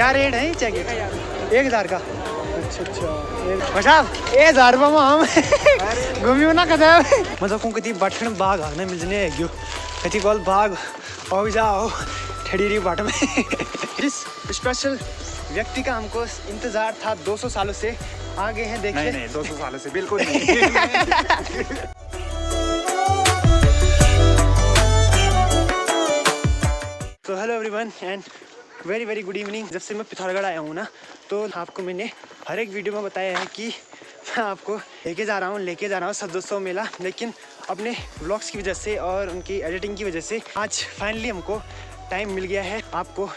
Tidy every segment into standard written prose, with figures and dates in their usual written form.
क्या रेट है जैकेट? 1000 का। अच्छा 1000 रुपये में हम घूमियो ना कदा मतलब को कति बठन बाग हागने मिलने है क्यों कति कॉल बाग और जाओ ठेड़ी बाट में जिस स्पेशल व्यक्ति का हमको इंतजार था 200 सालों से आगे हैं देखिए। नहीं 200 सालों से बिल्कुल नहीं। तो hello everyone and very good evening. जब से मैं पिथौरागढ़ आया हूँ ना तो आपको मैंने हर एक वीडियो में बताया है कि मैं आपको लेके जा रहा हूँ सरदोत्सव मेला, लेकिन अपने व्लॉग्स की वजह से और उनकी एडिटिंग की वजह से आज फाइनली हमको टाइम मिल गया है आपको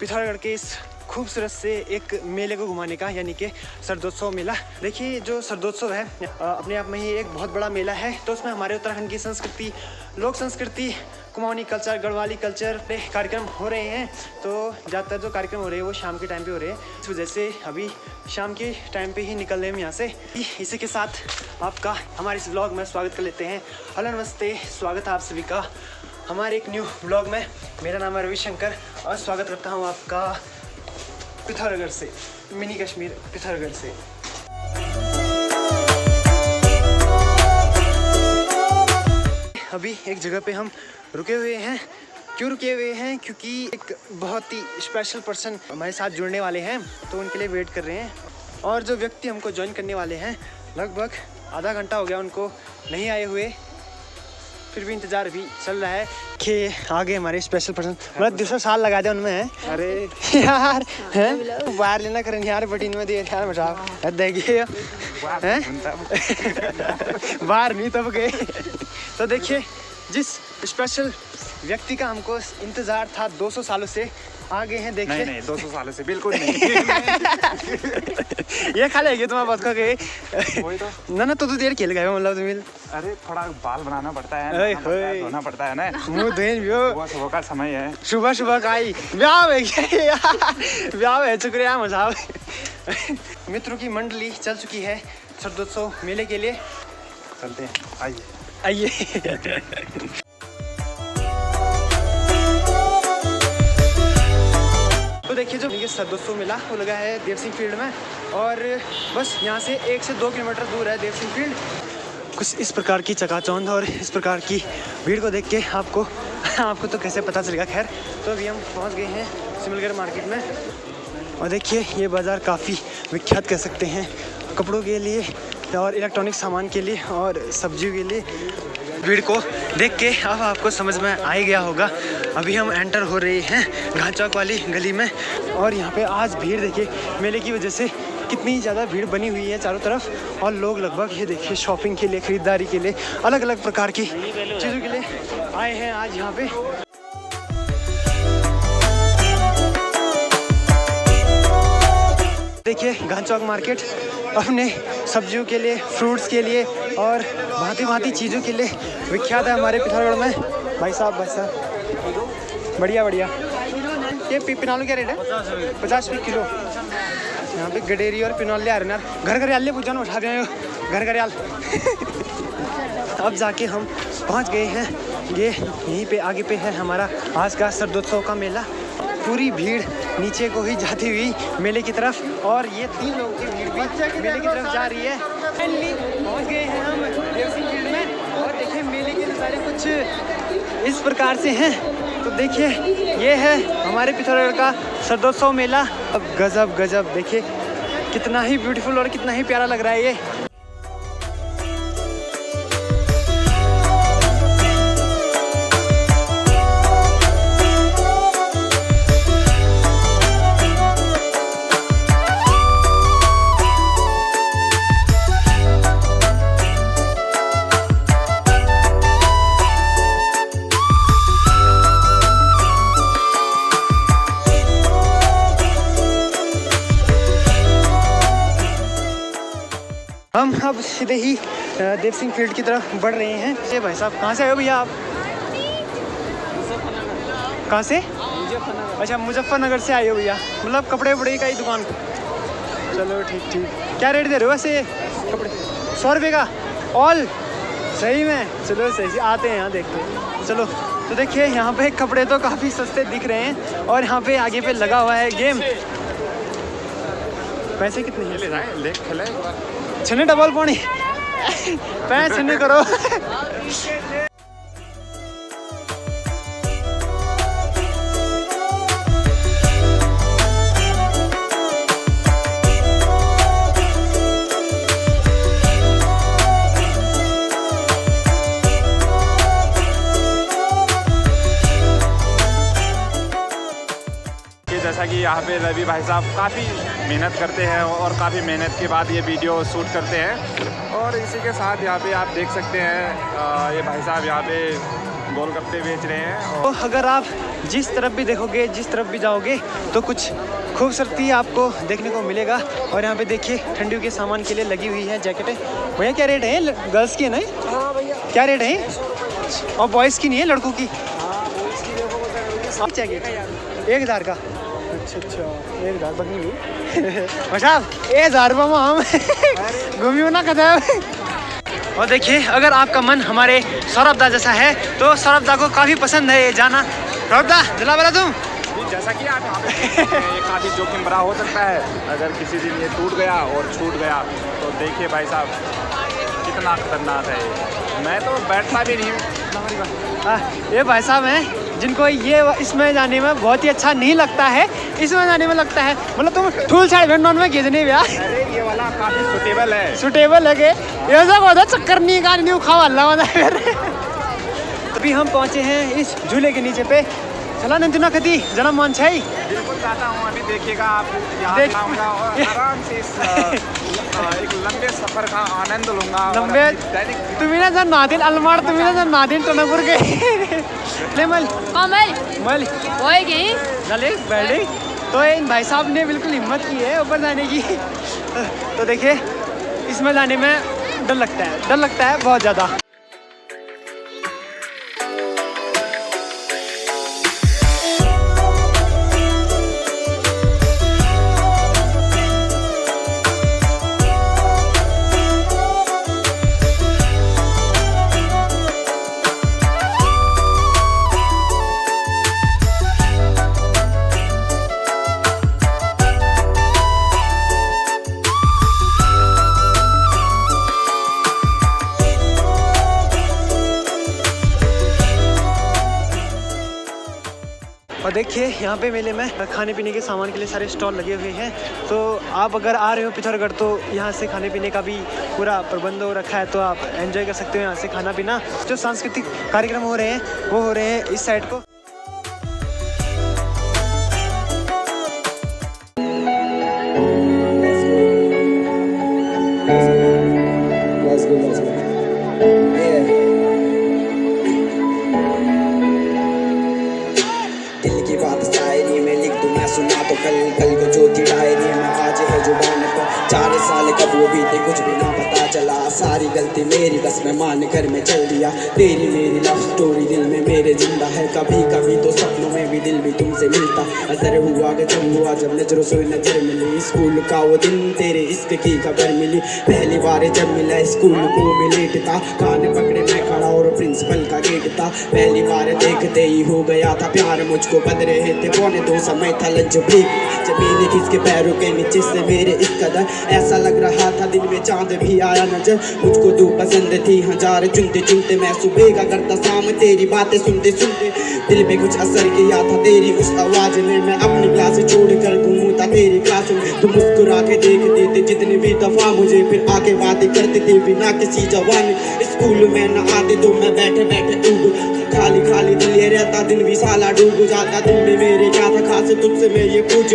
पिथौरागढ़ के इस खूबसूरत से एक मेले को घुमाने का, यानी कि सरदोत्सव मेला। देखिए जो सरदोत्सव है अपने आप में ही एक बहुत बड़ा मेला है। तो उसमें हमारे उत्तराखंड की संस्कृति, लोक संस्कृति, कुमाऊनी कल्चर, गढ़वाली कल्चर पे कार्यक्रम हो रहे हैं। तो ज़्यादातर जो कार्यक्रम हो रहे हैं वो शाम के टाइम पे हो रहे हैं, इस वजह से अभी शाम के टाइम पे ही निकल रहे हैं हम यहाँ से। इसी के साथ आपका हमारे इस व्लॉग में स्वागत कर लेते हैं। हेलो नमस्ते, स्वागत है आप सभी का हमारे एक न्यू व्लॉग में। मेरा नाम है रविशंकर और स्वागत करता हूँ आपका पिथौरागढ़ से, मिनी कश्मीर पिथौरागढ़ से। अभी एक जगह पे हम रुके हुए हैं। क्यों रुके हुए हैं? क्योंकि एक बहुत ही स्पेशल पर्सन हमारे साथ जुड़ने वाले हैं, तो उनके लिए वेट कर रहे हैं। और जो व्यक्ति हमको ज्वाइन करने वाले हैं लगभग आधा घंटा हो गया उनको नहीं आए हुए, फिर भी इंतजार भी चल रहा है कि आगे हमारे स्पेशल पर्सन मतलब दूसरा साल लगा दिया उनमें है। अरे यार हैं बाहर लेना करें यार, बट इनमें दे यार मजा देखिए हैं बाहर नहीं तब गए। तो देखिए जिस स्पेशल व्यक्ति का हमको इंतजार था 200 सालों से आगे हैं देखिए। नहीं 200 सालों से बिल्कुल नहीं। ये खा लेंगे तुम्हारा बात का के वही तो ना तो देर खेल गए मतलब तुम। अरे थोड़ा बाल बनाना पड़ता है, धोना पड़ता है ना, मुंह धोए सुबह का समय है, सुबह का ही ब्याह है ब्याह है शुक्रिया मसाब। मित्रों की मंडली चल चुकी है सरदोत्सव मेले के लिए। चलते हैं, आइए आइए। तो देखिए जो ये सरदोत्सव मेला वो लगा है देव सिंह फील्ड में, और बस यहाँ से 1 से 2 किलोमीटर दूर है देव सिंह फील्ड। कुछ इस प्रकार की चकाचौंध और इस प्रकार की भीड़ को देख के आपको तो कैसे पता चलेगा। खैर तो अभी हम पहुँच गए हैं सिमलगढ़ मार्केट में, और देखिए ये बाज़ार काफ़ी विख्यात कह सकते हैं कपड़ों के लिए और इलेक्ट्रॉनिक सामान के लिए और सब्जियों के लिए। भीड़ को देख के अब आपको समझ में आ ही गया होगा। अभी हम एंटर हो रहे हैं घाट चौक वाली गली में, और यहाँ पे आज भीड़ देखिए मेले की वजह से कितनी ज़्यादा भीड़ बनी हुई है चारों तरफ। और लोग लगभग ये देखिए शॉपिंग के लिए, ख़रीदारी के लिए, अलग अलग प्रकार की चीज़ों के लिए आए हैं आज यहाँ पे। देखिए घाट चौक मार्केट अपने सब्जियों के लिए, फ्रूट्स के लिए और भांति चीज़ों के लिए विख्यात है हमारे पिथौरागढ़ में। भाई साहब बढ़िया ये पिनौल क्या रेट है? 50 रुपये किलो। यहाँ पे गडेरी और पिनौल ले आ रहे हैं यार। घर ले पूछा ना उठा रहे हो घर। अब जाके हम पहुँच गए हैं, ये यहीं पे आगे पे है हमारा आज का सरदोत्सव का मेला। पूरी भीड़ नीचे को ही जाती हुई मेले की तरफ, और ये 3 लोगों की भीड़ भी मेले की तरफ जा रही है। फाइनली पहुँच गए हैं हम देव सिंह फील्ड में, और देखिए मेले के नज़ारे कुछ इस प्रकार से हैं। तो देखिए ये है हमारे पिथौरागढ़ का सरदोत्सव मेला। अब गजब देखिए कितना ही ब्यूटीफुल और कितना ही प्यारा लग रहा है ये। हम अब सीधे ही देव सिंह फील्ड की तरफ बढ़ रहे हैं। ये भाई साहब कहाँ से आए हो भैया आप? कहाँ से? अच्छा मुजफ्फरनगर से आए हो भैया, मतलब कपड़े वपड़े का ही दुकान। चलो ठीक। क्या रेट दे रहे हो वैसे ये कपड़े? 100 रुपये का ऑल? सही में? चलो सही से आते हैं यहाँ देखते हैं। चलो तो देखिए यहाँ पे कपड़े तो काफ़ी सस्ते दिख रहे हैं, और यहाँ पे आगे पे लगा हुआ है गेम। पैसे कितने हैं? ले जाए ले खेले एक बार। छन्ने डबल पानी पैसे छन्ने करो। जैसा कि यहाँ पे रवि भाई साहब काफ़ी मेहनत करते हैं और काफ़ी मेहनत के बाद ये वीडियो शूट करते हैं। और इसी के साथ यहाँ पे आप देख सकते हैं ये भाई साहब यहाँ पे गोलगप्पे बेच रहे हैं। तो अगर आप जिस तरफ भी देखोगे, जिस तरफ भी जाओगे तो कुछ खूबसूरती आपको देखने को मिलेगा। और यहाँ पे देखिए ठंडियों के सामान के लिए लगी हुई है जैकेटें। भैया क्या रेट है? गर्ल्स की है नहीं? हाँ भैया। क्या रेट है? और बॉयज़ की नहीं है, लड़कों की? जैकेट 1000 का। अच्छा 1000 बनी साहब 1000 रुपये में हम घूमियो ना कदा। और देखिए अगर आपका मन हमारे सौरभ दा जैसा है तो सौरभ दा को काफ़ी पसंद है ये जाना। सौरभ दा जला वाला तुम जैसा कि आप यहाँ पे ये काफ़ी जोखिम भरा हो सकता है। अगर किसी दिन ये टूट गया और छूट गया तो देखिए भाई साहब कितना खतरनाक है। मैं तो बैठता भी नहीं हूँ। ये भाई साहब हैं जिनको ये इसमें जाने में बहुत ही अच्छा नहीं लगता है, इसमें जाने में लगता है मतलब तुम ठूल साइड में नॉन में खींचने भी। अरे ये वाला काफ़ी सुटेबल है। सुटेबल है के ये सब होता चक्कर नहीं का नहीं खावा अल्लाह वाला। अभी हम पहुँचे हैं इस झूले के नीचे पे। चला नहीं ना कति जना मन छै। बिल्कुल चाहता हूँ अभी देखिएगा आप यहाँ आऊँगा और आराम से इस एक लंबे सफर का आनंद लूँगा। लंबे तुम्हें ना जन नादिन अलमार तुम्हें ना जन नादिन टनकपुर के ले मल मल होएगी चले बैठे। तो इन भाई साहब ने बिल्कुल हिम्मत की है ऊपर जाने की। तो देखिए इसमें जाने में डर लगता है बहुत ज़्यादा। और देखिए यहाँ पे मेले में खाने पीने के सामान के लिए सारे स्टॉल लगे हुए हैं। तो आप अगर आ रहे हो पिथौरागढ़ तो यहाँ से खाने पीने का भी पूरा प्रबंध हो रखा है। तो आप एंजॉय कर सकते हो यहाँ से खाना पीना। जो सांस्कृतिक कार्यक्रम हो रहे हैं वो हो रहे हैं इस साइड को। कल को चौथी डायरी में आज है जुबान पर 4 साल कब वो बीते कुछ भी ना पता चला। सारी गलती मेरी बस मैं मान कर मैं चल दिया। तेरी मेरी लव स्टोरी दिल में मेरे जिंदा है। कभी कभी तो सपनों में भी दिल भी तुमसे मिलता। असर हुआ कि तुम हुआ जब नजरों से नजर मिली। स्कूल का वो दिन तेरे इश्क की खबर मिली। पहली बार जब मिला स्कूल को मैं लेटता। कान पकड़े मैं खड़ा और प्रिंसिपल का गेट था। पहली बार देखते ही हो गया था प्यार मुझको। बद रहे थे 1:45 समय था लंच ब्रेक। जमीन किसके पैरों के नीचे से मेरे इस कदर ऐसा लग रहा था दिन में चांद भी आया नजर। मुझको तू पसंद थी हजार चुनते चुनते मैं सुबह का करता शाम तेरी बातें सुनते सुनते। दिल पे कुछ असर किया था तेरी उस आवाज ने। मैं अपनी क्लास छोड़कर घूमता तेरी क्लास में। तू मुस्कुरा के देखती थी जितनी भी दफा मुझे फिर आके बातें करती थी बिना किसी जवान। स्कूल में न आते तो मैं बैठे बैठे डूब खाली खाली दिल ये रहता। दिन भी साला डूब जाता। दिल में मेरे क्या था खास तुझसे मैं ये पूछ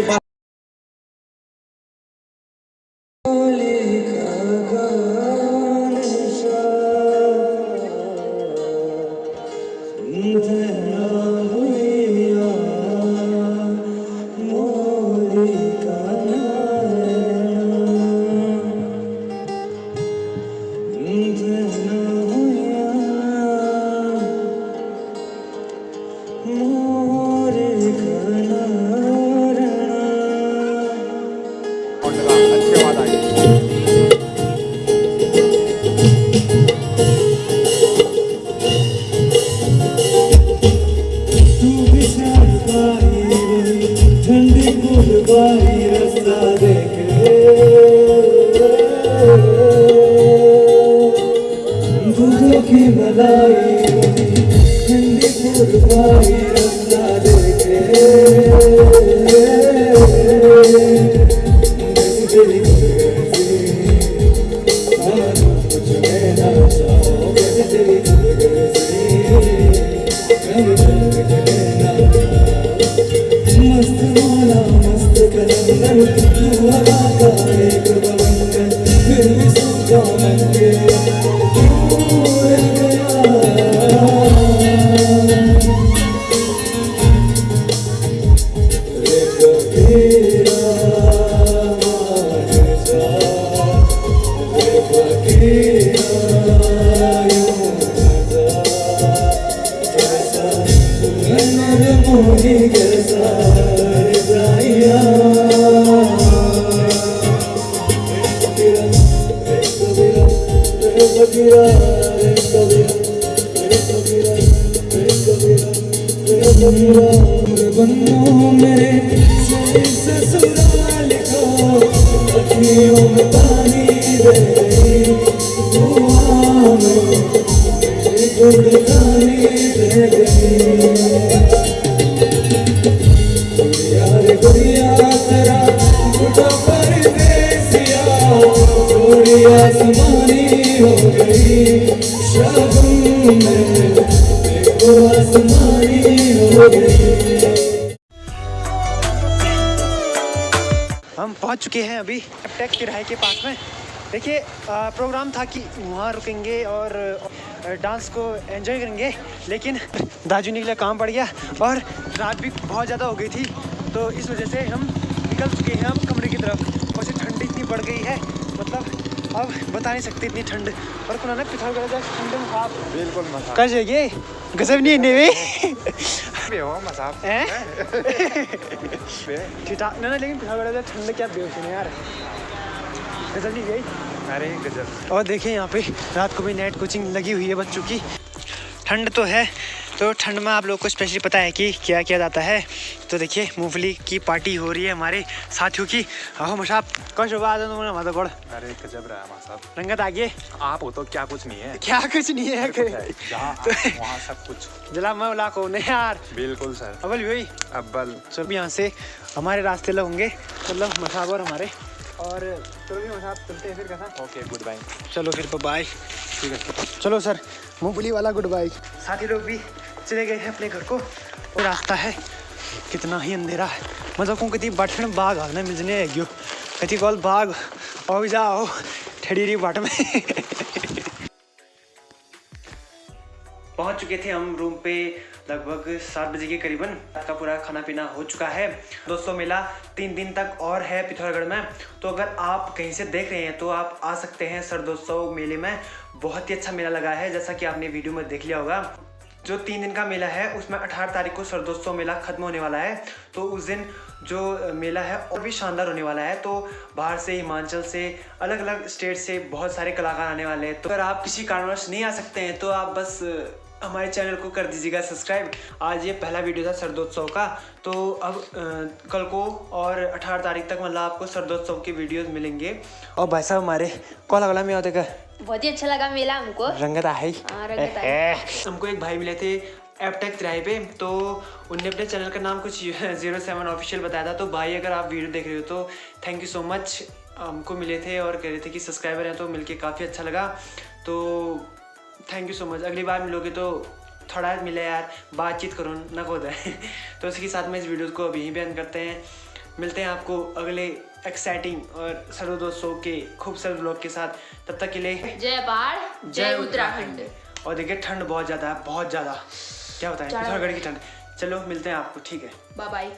ठंडी गुलबाई रास्ता देखे हम पहुंच चुके हैं अभी टेक तिराहे के पास में। देखिए प्रोग्राम था कि वहाँ रुकेंगे और डांस को एंजॉय करेंगे, लेकिन दाजू के लिए काम पड़ गया और रात भी बहुत ज़्यादा हो गई थी, तो इस वजह से हम निकल चुके हैं अब कमरे की तरफ। और ठंड इतनी बढ़ गई है, मतलब अब बता नहीं सकते इतनी ठंड। और कुछ ना पिथौरागढ़ जा ठंड में आप बिल्कुल मजा कर जाइए गजब नहीं इन्हें भी हो मजा ठीक ना, लेकिन पिथौरागढ़ जा ठंड क्या बेहोश है यार, गजब नहीं गई। अरे गजब। और देखिए यहाँ पे रात को भी नाइट कोचिंग लगी हुई है बच्चों की। ठंड तो है, तो ठंड में आप लोग को स्पेशली पता है कि क्या किया जाता है। तो देखिए मूंगफली की पार्टी हो रही है हमारे साथियों की। आहो मशाप कश मजा गोड़। अरे गजब रहा है साहब, रंगत आगे आप हो तो क्या कुछ नहीं है, क्या कुछ नहीं है वहाँ सब कुछ जला मैं उला को नहीं यार। बिल्कुल सर, अव्वल भाई अव्वल। चलो यहाँ से हमारे रास्ते लगेंगे, मतलब मशाब और हमारे। और चलो भी मशाब चलते हैं फिर कैसा। Okay good bye. चलो फिर बाय। ठीक है चलो सर, मूंगफली वाला गुड बाय। साथी लोग भी चले गए हैं अपने घर को। और रास्ता है कितना ही अंधेरा है, मतलब को कति बटन बाग आना मिलने है गयो कति कॉल बाग और जाओ ठेड़ी बाट में पहुंच चुके थे हम रूम पे लगभग 7 बजे के करीबन। रात का पूरा खाना पीना हो चुका है। दोस्तों मेला 3 दिन तक और है पिथौरागढ़ में, तो अगर आप कहीं से देख रहे हैं तो आप आ सकते हैं शरदोत्सव मेले में। बहुत ही अच्छा मेला लगा है, जैसा कि आपने वीडियो में देख लिया होगा। जो 3 दिन का मेला है उसमें 18 तारीख को शरदोत्सव मेला खत्म होने वाला है, तो उस दिन जो मेला है और भी शानदार होने वाला है। तो बाहर से, हिमाचल से, अलग अलग स्टेट से बहुत सारे कलाकार आने वाले हैं। तो अगर आप किसी कारणवश नहीं आ सकते हैं तो आप बस हमारे चैनल को कर दीजिएगा सब्सक्राइब। आज ये पहला वीडियो था शरदोत्सव का, तो अब कल को और 18 तारीख तक मतलब आपको शरदोत्सव के वीडियोस मिलेंगे। और भाई साहब हमारे कौन लगला में होते का बहुत ही अच्छा लगा मेला हमको। रंगत आई हमको एक भाई मिले थे एपटेक तिराहे पे, तो उनने अपने चैनल का नाम कुछ 07 ऑफिशियल बताया था। तो भाई अगर आप वीडियो देख रहे हो तो थैंक यू सो मच। हमको मिले थे और कह रहे थे कि सब्सक्राइबर हैं, तो मिलके काफ़ी अच्छा लगा। तो थैंक यू सो मच। अगली बार मिलोगे तो थोड़ा मिले यार, बातचीत करो ना को दे तो इसके साथ में इस वीडियो को अभी ही बयान करते हैं। मिलते हैं आपको अगले एक्साइटिंग और शरदोत्सव के खूबसूरत ब्लॉग के साथ। तब तक के लिए जय पहाड़ जय उत्तराखंड। और देखिए ठंड बहुत ज़्यादा है, बहुत ज़्यादा, क्या बताएं पिथौरागढ़ की ठंड। चलो मिलते हैं आपको, ठीक है, बाय बाय।